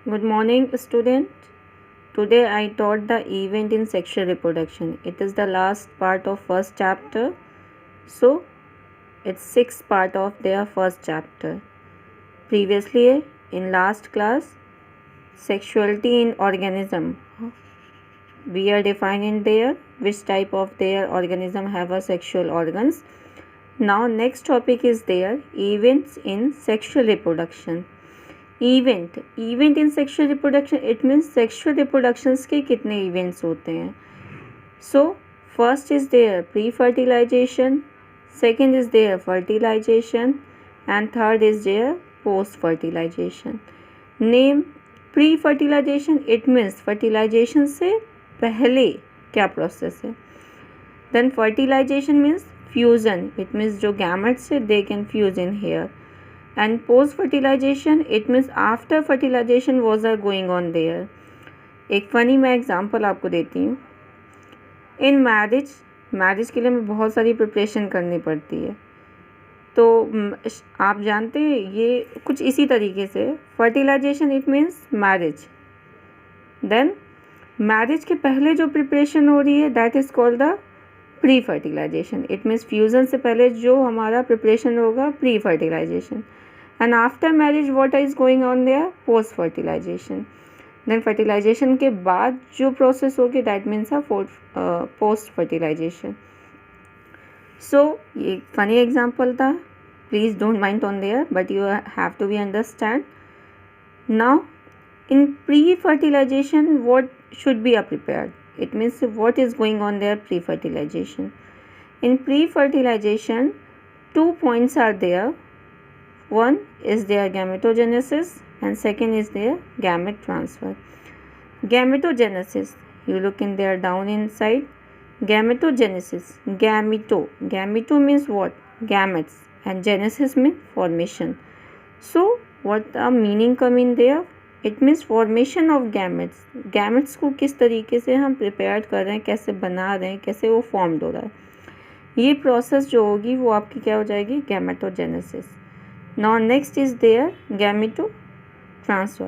Good morning, student. Today I taught the event in sexual reproduction. It is the last part of first chapter. So, it's sixth part of their first chapter. Previously, in last class, sexuality in organism. We are defining there which type of their organism have a sexual organs. Now, next topic is there events in sexual reproduction. Event in sexual reproduction it means sexual reproductions के कितने events होते हैं. So first is there pre fertilization, second is there fertilization and third is there post fertilization. Name pre fertilization it means fertilization से पहले क्या process है. Then fertilization means fusion, it means जो gametes है they can fuse in here. And post fertilization it means after fertilization was are going on there. एक funny मैं example आपको देती हूँ. इन मैरिज के लिए हमें बहुत सारी प्रिपरेशन करनी पड़ती है. तो आप जानते हैं ये कुछ इसी तरीके से fertilization it means marriage. Then marriage के पहले जो प्रिपरेशन हो रही है that is called the pre fertilization. It means fusion से पहले जो हमारा प्रिपरेशन होगा pre fertilization. And after marriage what is going on there? Post fertilization. Then fertilization के बाद जो process होगी that means a post fertilization. So ये funny example था, please don't mind on there but you have to be understand. Now in pre fertilization what should be prepared? It means what is going on there pre fertilization. In pre fertilization 2 points are there. One is their gametogenesis and second is their gamete transfer. Gametogenesis, you look in there down inside. Gametogenesis, gameto means what? Gametes, and genesis means formation. So what the meaning come in there? It means formation of gametes. Gametes को किस तरीके से हम prepare कर रहे हैं, कैसे बना रहे हैं, कैसे वो फॉर्म्ड हो रहा है, ये प्रोसेस जो होगी वो आपकी क्या हो जाएगी? Gametogenesis. Now next is their gameto transfer.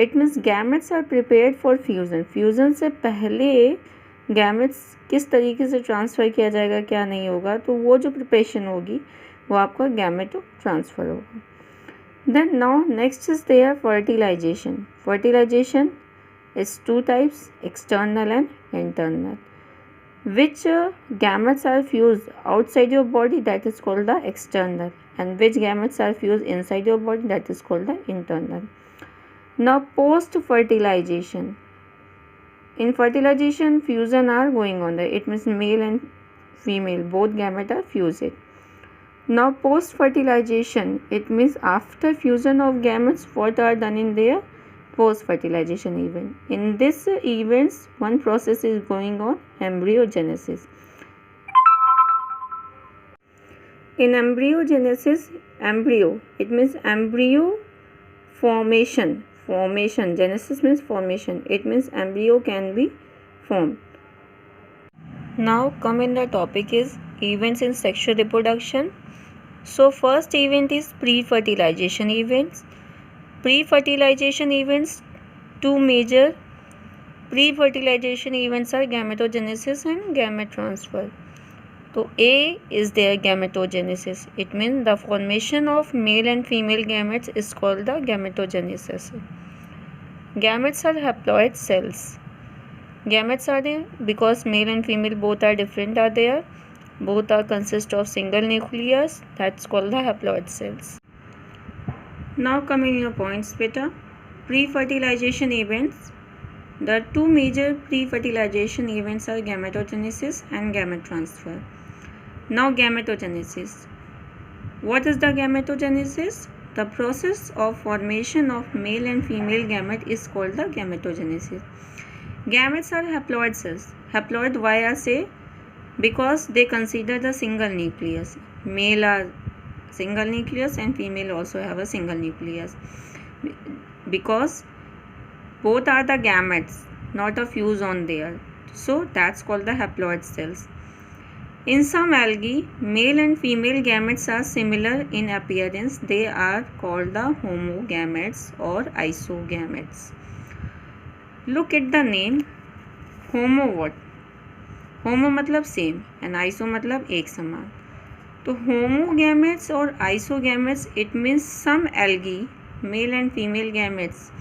It means gametes are prepared for fusion. Fusion से पहले gametes किस तरीके से ट्रांसफ़र किया जाएगा, क्या नहीं होगा, तो वो जो प्रिपरेशन होगी वो आपका gameto transfer होगा. Then now next is their fertilization. Fertilization is 2 types, external and internal. Which gametes are fused outside your body that is called the external, and which gametes are fused inside your body that is called the internal. Now post fertilization. In fertilization fusion are going on there. It means male and female both gametes are fused. Now post fertilization it means after fusion of gametes what are done in their post fertilization event. In this events one process is going on, embryogenesis. In embryogenesis, embryo it means embryo formation. Genesis means formation. It means embryo can be formed. Now come in the topic is events in sexual reproduction. So first event is pre-fertilization events. Pre-fertilization events, 2 major pre-fertilization events are gametogenesis and gamete transfer. So A is their gametogenesis. It means the formation of male and female gametes is called the gametogenesis. Gametes are haploid cells. Gametes are there because male and female both are different are there. Both are consist of single nucleus, that's called the haploid cells. Now coming your points beta. Pre-fertilization events. The 2 major pre-fertilization events are gametogenesis and gamete transfer. Now gametogenesis. What is the gametogenesis? The process of formation of male and female gamete is called the gametogenesis. Gametes are haploid cells. Haploid why I say? Because they consider the single nucleus. Male are single nucleus and female also have a single nucleus. Because both are the gametes, not a fuse on there. So that's called the haploid cells. In some algae, male and female gametes are similar in appearance. They are called the homogametes or isogametes. Look at the name. Homo what? होमो मतलब same and iso मतलब एक समान. तो homogametes और isogametes it means some algae male and female gametes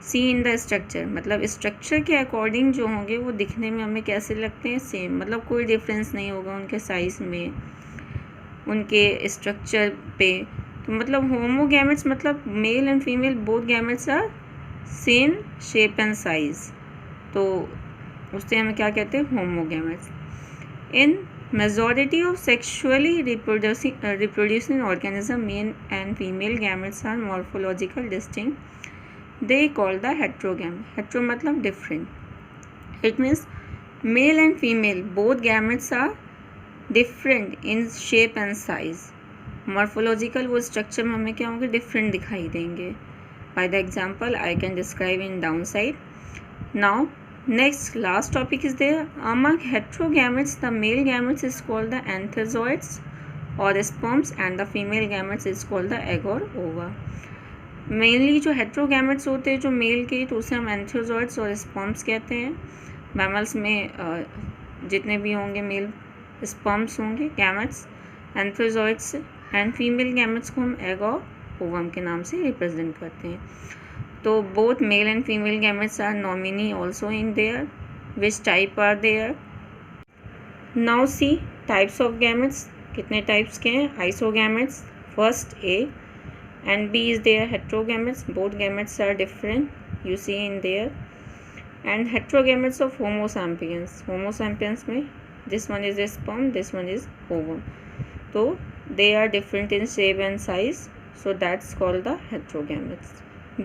see in the structure, मतलब structure के according जो होंगे वो दिखने में हमें कैसे लगते हैं, सेम, मतलब कोई डिफरेंस नहीं होगा उनके साइज़ में, उनके स्ट्रक्चर पे. तो मतलब होमोगैमेट्स मतलब male and female both gametes are same shape and size, तो उससे हमें क्या कहते हैं, होमोगैमेट्स. इन majority of sexually reproducing organism, male and female gametes are morphological distinct. They call the heterogamy. Hetero मतलब different. It means male and female both gametes are different in shape and size. Morphological वो structure में हमें क्या होंगे, different दिखाई देंगे. By the example I can describe in downside. Now next last topic is there. Among heterogametes, the male gametes is called the antherzoids or sperms and the female gametes is called the egg or ova. Mainly जो हेट्रोगैमेट्स होते हैं जो mail के, तो उसे हम antherozoids और sperms कहते हैं. मैमल्स में जितने भी होंगे मेल स्पर्म्स होंगे gametes antherozoids, and female gametes को हम एग और ओवम के नाम से रिप्रेजेंट करते हैं. तो both male and female gametes are nominee also in there. Which type are there? Now see types of gametes. कितने types के हैं? Isogametes first A and B is there. Heterogametes, both gametes are different, you see in there. And heterogametes of Homo sapiens. Homo sapiens में this one is a sperm, this one is ovum. So they are different in shape and size, so that's called the heterogametes.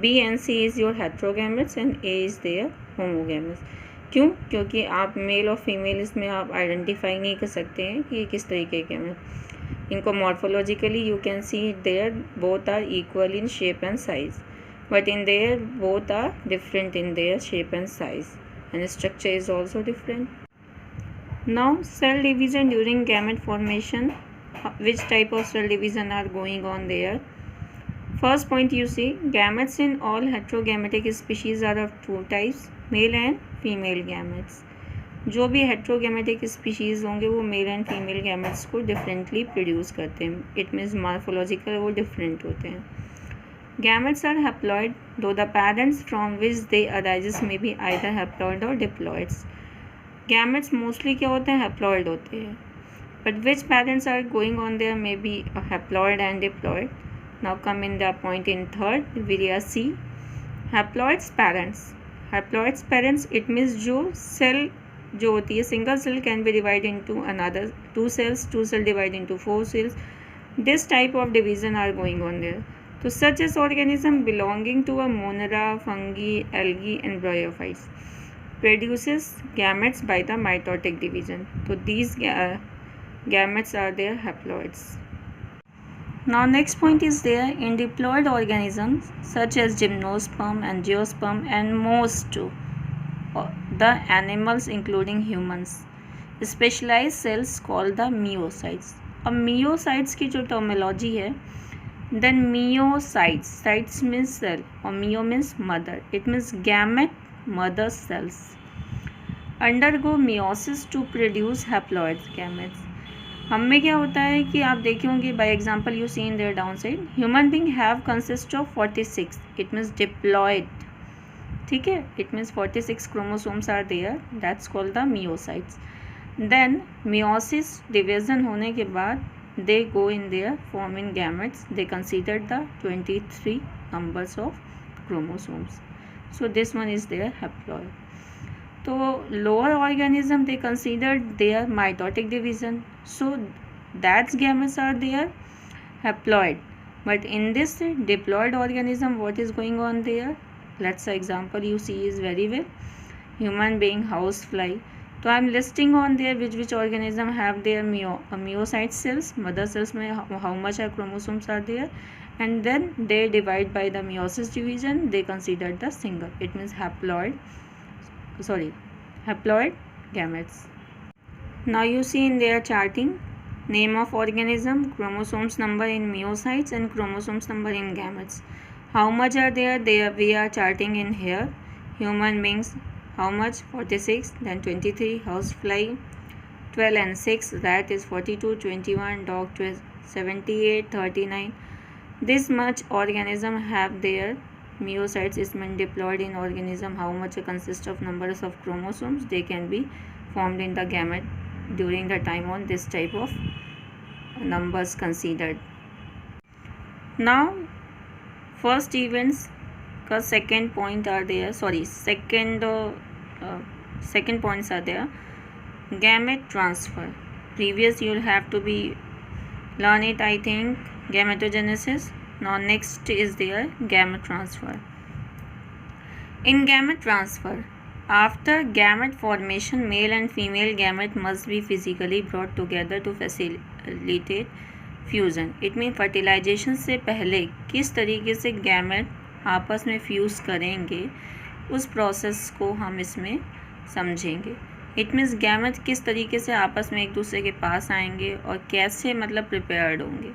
B and C is your heterogametes and A is their homogametes. क्यों? क्योंकि आप mail और female इसमें आप identify नहीं कर सकते हैं कि ये किस तरीके के हैं. इनको morphologically you can see there both are equal in shape and size, but in there both are different in there shape and size and structure is also different. Now cell division during gamete formation. Which type of cell division are going on there? First point you see, gametes in all heterogametic species are of two types, male and female gametes. जो भी heterogametic species होंगे वो male and female gametes को differently produce करते हैं. It means morphological वो different होते हैं. Gametes are haploid, though the parents from which they arises may be either haploid or diploids. Gametes mostly क्या होते हैं, haploid होते हैं. But which parents are going on there may be a haploid and diploid. Now come in the point in third, we see haploids parents. Haploids parents it means जो cell जो होती है single cell can be divided into another two cells divide into four cells. This type of division are going on there. So such as organism belonging to a monera, fungi, algae and bryophytes produces gametes by the mitotic division. So these gametes are their haploids. Now next point is there, in diploid organisms such as gymnosperm, angiosperm and most the animals including humans, specialized cells called the myocytes. अब myocytes की जो terminology है, then myocytes, cytes means cell और myo means mother, it means gamete mother cells undergo meiosis to produce haploid gametes. हम में क्या होता है कि आप देखे होंगे by example you see in their down side, human being have consist of 46, it means diploid, ठीक है, it means 46 chromosomes are there, that's called the meiocytes. Then meiosis division होने के बाद they go in their form in gametes, they consider the 23 numbers of chromosomes, so this one is their haploid. तो lower organism they considered their mitotic division, so that gametes are their haploid. But in this diploid organism what is going on there? Let's say example you see is very well, human being, housefly. So I am listing on there which organism have their myocyte cells, mother cells में how much are chromosomes are there, and then they divide by the meiosis division, they consider the single, it means haploid gametes. Now you see in their charting, name of organism, chromosomes number in myocytes and chromosomes number in gametes. How much are there? We are charting in here. Human beings, how much? 46, then 23, housefly 12 and 6, rat is 42, 21, dog 78, 39. This much organism have their myocytes is meant diploid in organism. How much consists of numbers of chromosomes? They can be formed in the gamete during the time on this type of numbers considered. Now first events का second point are there, sorry, second points are there. Gamete transfer, previous you will have to be learn it, I think, gametogenesis. Now next is there gamete transfer. In gamete transfer, after gamete formation, male and female gamete must be physically brought together to facilitate fusion. It means fertilization से पहले किस तरीके से gamete आपस में fuse करेंगे उस process को हम इसमें समझेंगे. इट मीन्स गैमेट किस तरीके से आपस में एक दूसरे के पास आएंगे और कैसे मतलब प्रिपेयर्ड होंगे.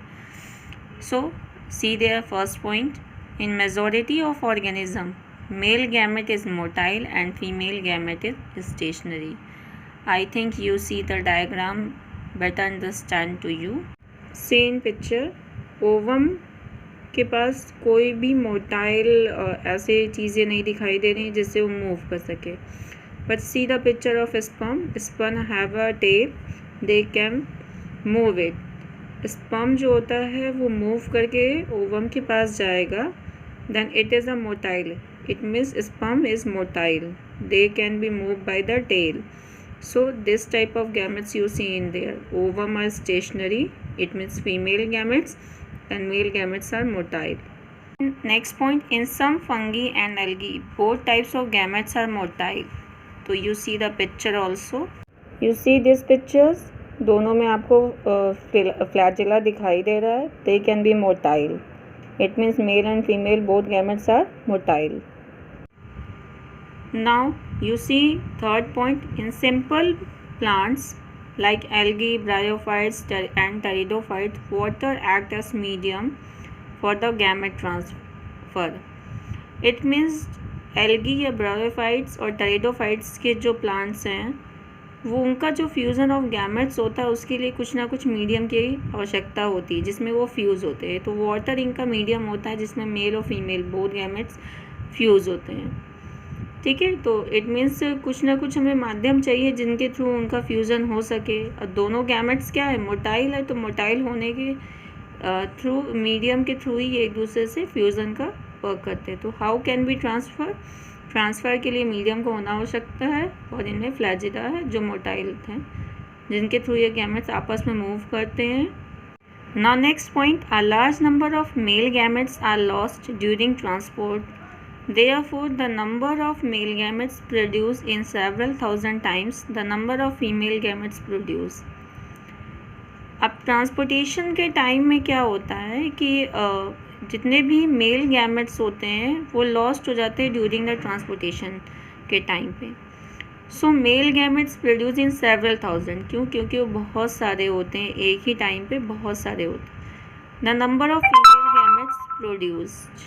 So see their first point, in majority of organism male gamete is motile and female gamete is stationary. I think you see the diagram better understand to you. See in picture, ovum के पास कोई भी motile ऐसे चीज़ें नहीं दिखाई दे रही जिससे वो मूव कर सके. But see the picture of sperm. Sperm have a tail. They can move it. Sperm जो होता है वो move करके ovum के पास जाएगा. Then it is a motile. It means sperm is motile. They can be moved by the tail. So this type of gametes you see in there. Ovum are stationary. It means female gametes and male gametes are motile. Next point, in some fungi and algae, both types of gametes are motile. तो you see the picture also. You see these pictures, दोनों में आपको flagella दिखाई दे रहा है. They can be motile. It means male and female both gametes are motile. Now you see third point, in simple plants like algae, bryophytes and pteridophytes, water act as medium for the gamete transfer. It means algae या bryophytes और pteridophytes के जो plants हैं वो उनका जो fusion of gametes होता है उसके लिए कुछ ना कुछ मीडियम की आवश्यकता होती है जिसमें वो फ्यूज़ होते हैं. तो वाटर इनका मीडियम होता है जिसमें मेल और फीमेल बोथ गैमेट्स फ्यूज़ होते हैं. ठीक है, तो इट मीन्स कुछ ना कुछ हमें माध्यम चाहिए जिनके थ्रू उनका फ्यूज़न हो सके. और दोनों गैमेट्स क्या है, मोटाइल है, तो मोटाइल होने के थ्रू मीडियम के थ्रू ही एक दूसरे से फ्यूज़न का वर्क करते हैं. तो हाउ कैन बी ट्रांसफ़र के लिए मीडियम को होना आवश्यकता है और इनमें फ्लैजिला है जो मोटाइल हैं जिनके थ्रू ये गैमेट्स आपस में मूव करते हैं. Now next point, a large number of male gametes are lost during transport. Therefore the number of male gametes produce in several thousand times the number of female gametes produce. अब transportation के time में क्या होता है कि जितने भी male gametes होते हैं वो लॉस्ट हो जाते हैं ड्यूरिंग द ट्रांसपोर्टेशन के टाइम पे. So male gametes produce in several thousand. क्यों? क्योंकि वो बहुत सारे होते हैं, एक ही टाइम पे बहुत सारे होते हैं. The number of female gametes produced